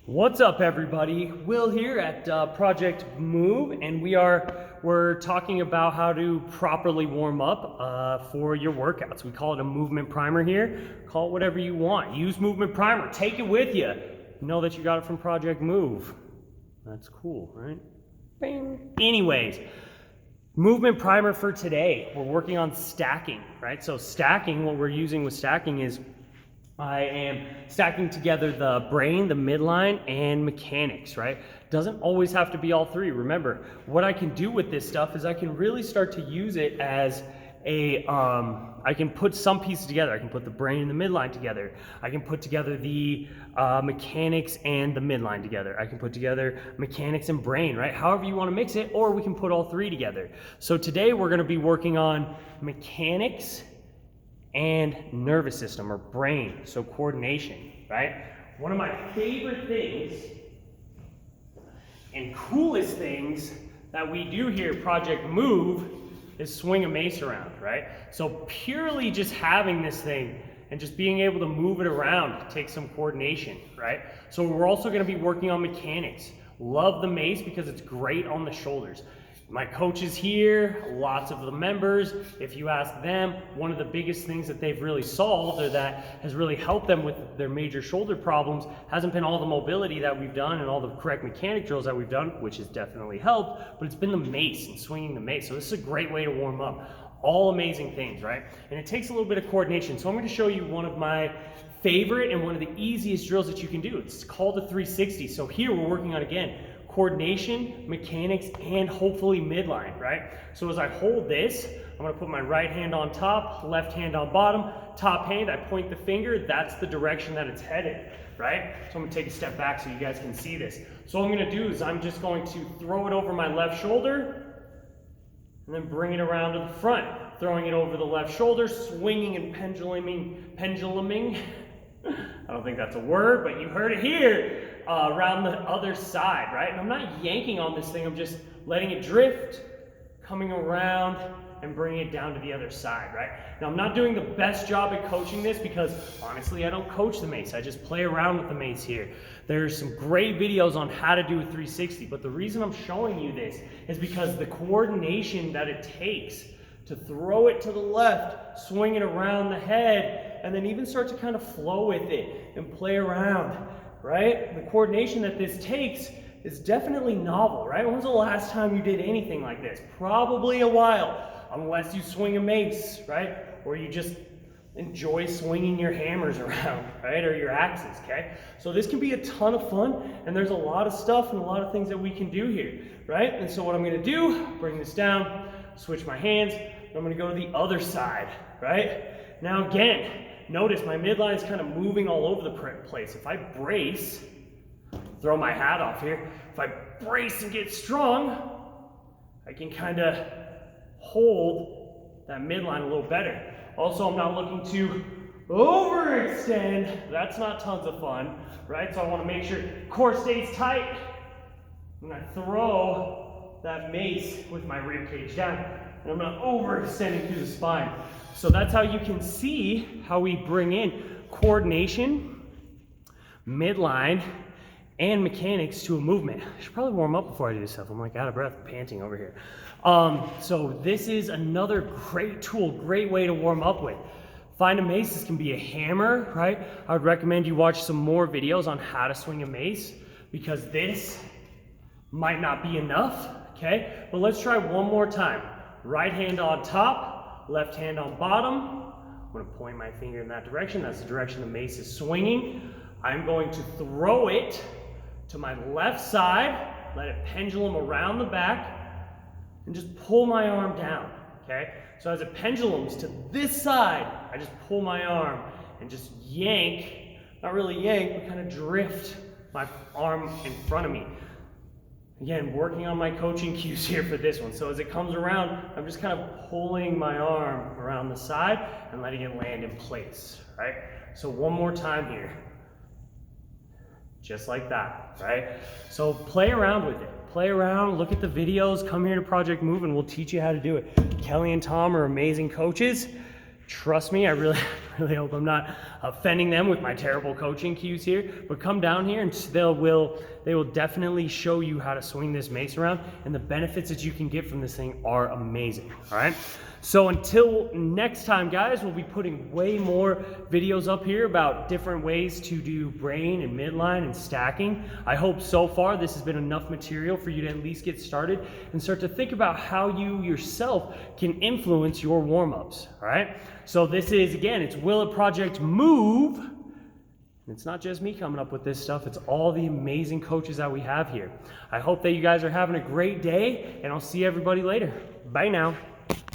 What's up, everybody? Will here at Project Move, and we're talking about how to properly warm up for your workouts. We call it a movement primer here. Call it whatever you want. Use movement primer. Take it with you. Know that you got it from Project Move. That's cool, right? Bing. Anyways, movement primer for today. We're working on stacking, right? So stacking, what we're using with stacking is I am stacking together the brain, the midline, and mechanics, right? Doesn't always have to be all three. Remember, what I can do with this stuff is I can really start to use it as I can put some pieces together. I can put the brain and the midline together. I can put together the mechanics and the midline together. I can put together mechanics and brain, right? However you want to mix it, or we can put all three together. So today we're going to be working on mechanics and nervous system, or brain, so coordination, right? One of my favorite things and coolest things that we do here at Project Move is swing a mace around, right? So purely just having this thing and just being able to move it around takes some coordination, right? So we're also gonna be working on mechanics. Love the mace because it's great on the shoulders. My coaches here, lots of the members, if you ask them, one of the biggest things that they've really solved or that has really helped them with their major shoulder problems hasn't been all the mobility that we've done and all the correct mechanic drills that we've done, which has definitely helped, but it's been the mace and swinging the mace. So this is a great way to warm up. All amazing things, right? And it takes a little bit of coordination. So I'm going to show you one of my favorite and one of the easiest drills that you can do. It's called a 360. So here we're working on, again, coordination, mechanics, and hopefully midline, right? So as I hold this, I'm gonna put my right hand on top, left hand on bottom, top hand, I point the finger, that's the direction that it's headed, right? So I'm gonna take a step back so you guys can see this. So what I'm gonna do is I'm just going to throw it over my left shoulder and then bring it around to the front, throwing it over the left shoulder, swinging and penduluming. I don't think that's a word, but you heard it here. Around the other side, right? And I'm not yanking on this thing, I'm just letting it drift, coming around and bringing it down to the other side, right? Now I'm not doing the best job at coaching this because honestly I don't coach the mace, I just play around with the mace here. There's some great videos on how to do a 360, but the reason I'm showing you this is because the coordination that it takes to throw it to the left, swing it around the head, and then even start to kind of flow with it and play around, right? The coordination that this takes is definitely novel, right? When was the last time you did anything like this? Probably a while, unless you swing a mace, right? Or you just enjoy swinging your hammers around, right? Or your axes, okay? So this can be a ton of fun, and there's a lot of stuff and a lot of things that we can do here, right? And so what I'm gonna do, bring this down, switch my hands, and I'm gonna go to the other side, right? Now again, notice my midline is kind of moving all over the place. If I brace, throw my hat off here, if I brace and get strong, I can kind of hold that midline a little better. Also, I'm not looking to overextend. That's not tons of fun, right? So I want to make sure core stays tight. I'm going to throw that mace with my rib cage down, and I'm not overextending through the spine. So that's how you can see how we bring in coordination, midline, and mechanics to a movement. I should probably warm up before I do this stuff. I'm like out of breath, panting over here. So this is another great tool, great way to warm up with. Find a mace. This can be a hammer, right? I would recommend you watch some more videos on how to swing a mace because this might not be enough, okay? But let's try one more time. Right hand on top, left hand on bottom. I'm going to point my finger in that direction. That's the direction the mace is swinging. I'm going to throw it to my left side, let it pendulum around the back, and just pull my arm down, okay? So as it pendulums to this side, I just pull my arm and just yank, not really yank, but kind of drift my arm in front of me. Again, working on my coaching cues here for this one. So as it comes around, I'm just kind of pulling my arm around the side and letting it land in place, right? So one more time here. Just like that, right? So play around with it. Play around, look at the videos, come here to Project Move and we'll teach you how to do it. Kelly and Tom are amazing coaches. Trust me, I really really hope I'm not offending them with my terrible coaching cues here, but come down here and they will definitely show you how to swing this mace around, and the benefits that you can get from this thing are amazing, all right? So until next time, guys, we'll be putting way more videos up here about different ways to do brain and midline and stacking. I hope so far this has been enough material for you to at least get started and start to think about how you yourself can influence your warm-ups, all right? So this is, again, it's Will at Project Move. It's not just me coming up with this stuff, it's all the amazing coaches that we have here. I hope that you guys are having a great day, and I'll see everybody later. Bye now.